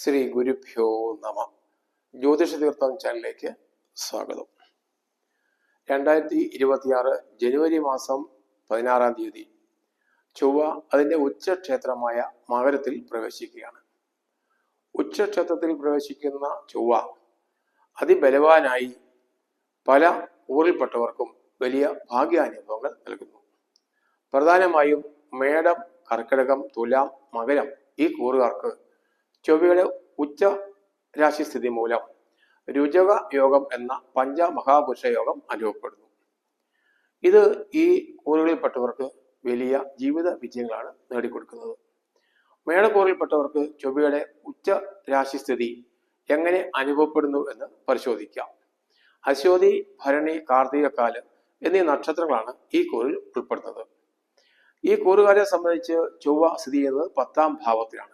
ശ്രീ ഗുരുഭ്യോ നമ. ജ്യോതിഷ തീർത്ഥം ചാനലിലേക്ക് സ്വാഗതം. 2026 ജനുവരി മാസം 16 ചൊവ്വ അതിൻ്റെ ഉച്ചക്ഷേത്രമായ മകരത്തിൽ പ്രവേശിക്കുകയാണ്. ഉച്ചക്ഷേത്രത്തിൽ പ്രവേശിക്കുന്ന ചൊവ്വ അതിബലവാനായി പല ഊറിൽപ്പെട്ടവർക്കും വലിയ ഭാഗ്യാനുഭവങ്ങൾ നൽകുന്നു. പ്രധാനമായും മേടം, കർക്കിടകം, തുലാം, മകരം ഈ കൂറുകാർക്ക് ചൊവ്വയുടെ ഉച്ച രാശിസ്ഥിതി മൂലം രുചക യോഗം എന്ന പഞ്ചമഹാപുരുഷ യോഗം അനുഭവപ്പെടുന്നു. ഇത് ഈ കൂറുകളിൽപ്പെട്ടവർക്ക് വലിയ ജീവിത വിജയങ്ങളാണ് നേടിക്കൊടുക്കുന്നത്. മേടക്കൂറിൽപ്പെട്ടവർക്ക് ചൊവ്വയുടെ ഉച്ച രാശിസ്ഥിതി എങ്ങനെ അനുഭവപ്പെടുന്നു എന്ന് പരിശോധിക്കാം. അശ്വതി, ഭരണി, കാർത്തികക്കാല് എന്നീ നക്ഷത്രങ്ങളാണ് ഈ കൂറിൽ ഉൾപ്പെടുന്നത്. ഈ കൂറുകാരെ സംബന്ധിച്ച് ചൊവ്വ സ്ഥിതി ചെയ്യുന്നത് 10ാം ഭാവത്തിലാണ്.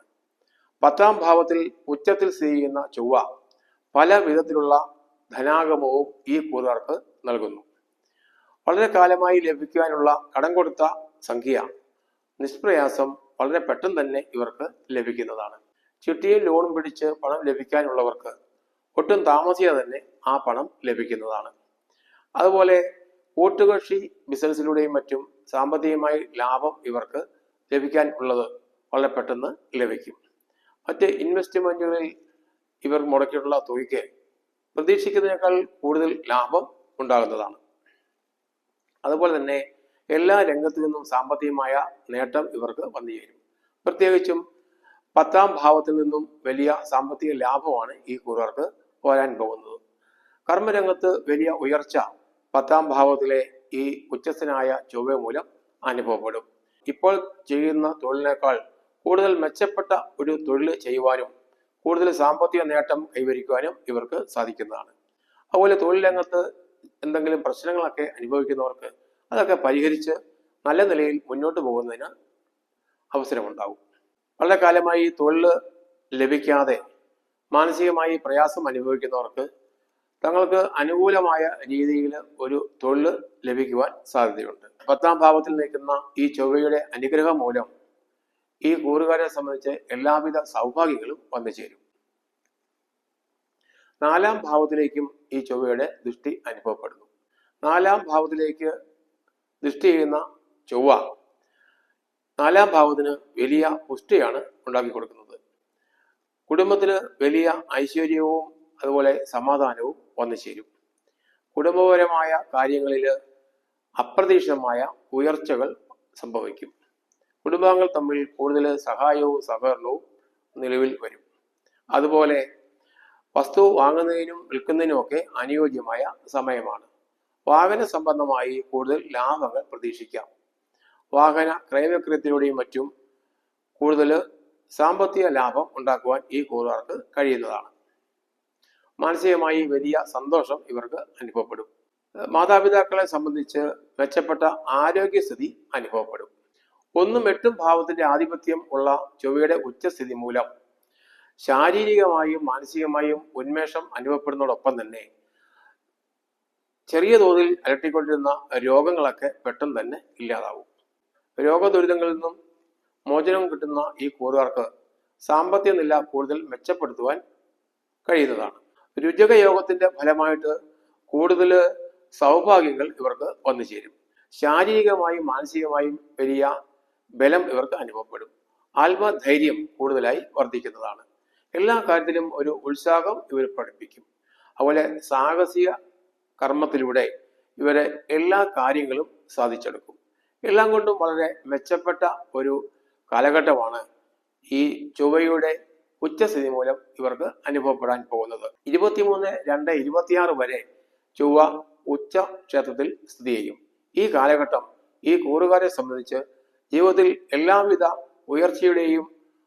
10ാം ഭാവത്തിൽ ഉച്ചത്തിൽ സ്ഥിതി ചെയ്യുന്ന ചൊവ്വ പല വിധത്തിലുള്ള ധനാഗമവും ഈ കൂറുകാർക്ക് നൽകുന്നു. വളരെ കാലമായി ലഭിക്കാനുള്ള കടം കൊടുത്ത സംഖ്യ നിഷ്പ്രയാസം വളരെ പെട്ടെന്ന് തന്നെ ഇവർക്ക് ലഭിക്കുന്നതാണ്. ചിട്ടിയിൽ ലോണും പിടിച്ച് പണം ലഭിക്കാനുള്ളവർക്ക് ഒട്ടും താമസിയാതെ തന്നെ ആ പണം ലഭിക്കുന്നതാണ്. അതുപോലെ കൂട്ടുകക്ഷി ബിസിനസ്സിലൂടെയും മറ്റും സാമ്പത്തികമായി ലാഭം ഇവർക്ക് ലഭിക്കാൻ ഉള്ളത് വളരെ പെട്ടെന്ന് ലഭിക്കും. മറ്റ് ഇൻവെസ്റ്റ്മെന്റുകളിൽ ഇവർ മുടക്കിയിട്ടുള്ള തുകയ്ക്ക് പ്രതീക്ഷിക്കുന്നതിനേക്കാൾ കൂടുതൽ ലാഭം ഉണ്ടാകുന്നതാണ്. അതുപോലെ തന്നെ എല്ലാ രംഗത്തു നിന്നും സാമ്പത്തികമായ നേട്ടം ഇവർക്ക് വന്നു ചേരും. പ്രത്യേകിച്ചും 10ാം ഭാവത്തിൽ നിന്നും വലിയ സാമ്പത്തിക ലാഭമാണ് ഈ കൂറുകാർക്ക് വരാൻ പോകുന്നത്. കർമ്മരംഗത്ത് വലിയ ഉയർച്ച 10ാം ഭാവത്തിലെ ഈ ഉച്ചസ്ഥനായ ചൊവ്വ മൂലം അനുഭവപ്പെടും. ഇപ്പോൾ ചെയ്യുന്ന തൊഴിലിനേക്കാൾ കൂടുതൽ മെച്ചപ്പെട്ട ഒരു തൊഴിൽ ചെയ്യുവാനും കൂടുതൽ സാമ്പത്തിക നേട്ടം കൈവരിക്കുവാനും ഇവർക്ക് സാധിക്കുന്നതാണ്. അതുപോലെ തൊഴിൽ രംഗത്ത് എന്തെങ്കിലും പ്രശ്നങ്ങളൊക്കെ അനുഭവിക്കുന്നവർക്ക് അതൊക്കെ പരിഹരിച്ച് നല്ല നിലയിൽ മുന്നോട്ട് പോകുന്നതിന് അവസരമുണ്ടാകും. വളരെ കാലമായി തൊഴിൽ ലഭിക്കാതെ മാനസികമായി പ്രയാസം അനുഭവിക്കുന്നവർക്ക് തങ്ങൾക്ക് അനുകൂലമായ രീതിയിൽ ഒരു തൊഴിൽ ലഭിക്കുവാൻ സാധ്യതയുണ്ട്. 10ാം ഭാവത്തിൽ നിൽക്കുന്ന ഈ ചൊവ്വയുടെ അനുഗ്രഹം മൂലം ഈ കൂറുകാരെ സംബന്ധിച്ച് എല്ലാവിധ സൗഭാഗ്യങ്ങളും വന്നു ചേരും. 4ാം ഭാവത്തിലേക്കും ഈ ചൊവ്വയുടെ ദൃഷ്ടി അനുഭവപ്പെടുന്നു. 4ാം ഭാവത്തിലേക്ക് ദൃഷ്ടി ചെയ്യുന്ന ചൊവ്വ 4ാം ഭാവത്തിന് വലിയ പുഷ്ടിയാണ് ഉണ്ടാക്കി കൊടുക്കുന്നത്. കുടുംബത്തിന് വലിയ ഐശ്വര്യവും അതുപോലെ സമാധാനവും വന്നു ചേരും. കുടുംബപരമായ കാര്യങ്ങളിൽ അപ്രതീക്ഷിതമായ ഉയർച്ചകൾ സംഭവിക്കും. കുടുംബാംഗങ്ങൾ തമ്മിൽ കൂടുതൽ സഹായവും സഹകരണവും നിലവിൽ വരും. അതുപോലെ വസ്തു വാങ്ങുന്നതിനും വിൽക്കുന്നതിനും ഒക്കെ അനുയോജ്യമായ സമയമാണ്. വാഹന സംബന്ധമായി കൂടുതൽ ലാഭങ്ങൾ പ്രതീക്ഷിക്കാം. വാഹന ക്രയവിക്രയത്തിലൂടെയും മറ്റും കൂടുതൽ സാമ്പത്തിക ലാഭം ഉണ്ടാക്കുവാൻ ഈ കൂറുകാർക്ക് കഴിയുന്നതാണ്. മാനസികമായി വലിയ സന്തോഷം ഇവർക്ക് അനുഭവപ്പെടും. മാതാപിതാക്കളെ സംബന്ധിച്ച് മെച്ചപ്പെട്ട ആരോഗ്യസ്ഥിതി അനുഭവപ്പെടും. 1ഉം 8ഉം ഭാവത്തിന്റെ ആധിപത്യം ഉള്ള ചൊവ്വയുടെ ഉച്ചസ്ഥിതി മൂലം ശാരീരികമായും മാനസികമായും ഉന്മേഷം അനുഭവപ്പെടുന്നതോടൊപ്പം തന്നെ ചെറിയ തോതിൽ അലട്ടിക്കൊണ്ടിരുന്ന രോഗങ്ങളൊക്കെ പെട്ടെന്ന് തന്നെ ഇല്ലാതാവും. രോഗദുരിതങ്ങളിൽ നിന്നും മോചനം കിട്ടുന്ന ഈ കൂറുകാർക്ക് സാമ്പത്തിക നില കൂടുതൽ മെച്ചപ്പെടുത്തുവാൻ കഴിയുന്നതാണ്. രുചക യോഗത്തിന്റെ ഫലമായിട്ട് കൂടുതൽ സൗഭാഗ്യങ്ങൾ ഇവർക്ക് വന്നു ചേരും. ശാരീരികമായും മാനസികമായും വലിയ ബലം ഇവർക്ക് അനുഭവപ്പെടും. ആത്മധൈര്യം കൂടുതലായി വർദ്ധിക്കുന്നതാണ്. എല്ലാ കാര്യത്തിലും ഒരു ഉത്സാഹം ഇവർ പഠിപ്പിക്കും. അതുപോലെ സാഹസിക കർമ്മത്തിലൂടെ ഇവരെ എല്ലാ കാര്യങ്ങളും സാധിച്ചെടുക്കും. എല്ലാം കൊണ്ടും വളരെ മെച്ചപ്പെട്ട ഒരു കാലഘട്ടമാണ് ഈ ചൊവ്വയുടെ ഉച്ചസ്ഥിതി മൂലം ഇവർക്ക് അനുഭവപ്പെടാൻ പോകുന്നത്. 23/2/26 വരെ ചൊവ്വ ഉച്ച ക്ഷേത്രത്തിൽ സ്ഥിതി ചെയ്യും. ഈ കാലഘട്ടം ഈ കൂറുകാരെ സംബന്ധിച്ച് ജീവിതത്തിൽ എല്ലാവിധ ഉയർച്ചയുടെയും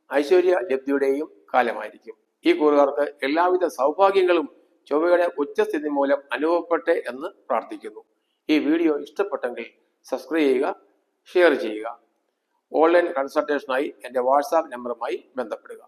ഐശ്വര്യ ലബ്ധിയുടെയും കാലമായിരിക്കും. ഈ കൂറുകാർക്ക് എല്ലാവിധ സൗഭാഗ്യങ്ങളും ചൊവ്വയുടെ ഉച്ചസ്ഥിതി മൂലം അനുഭവപ്പെട്ടെ എന്ന് പ്രാർത്ഥിക്കുന്നു. ഈ വീഡിയോ ഇഷ്ടപ്പെട്ടെങ്കിൽ സബ്സ്ക്രൈബ് ചെയ്യുക, ഷെയർ ചെയ്യുക. ഓൺലൈൻ കൺസൾട്ടേഷനായി എൻ്റെ വാട്സാപ്പ് നമ്പറുമായി ബന്ധപ്പെടുക.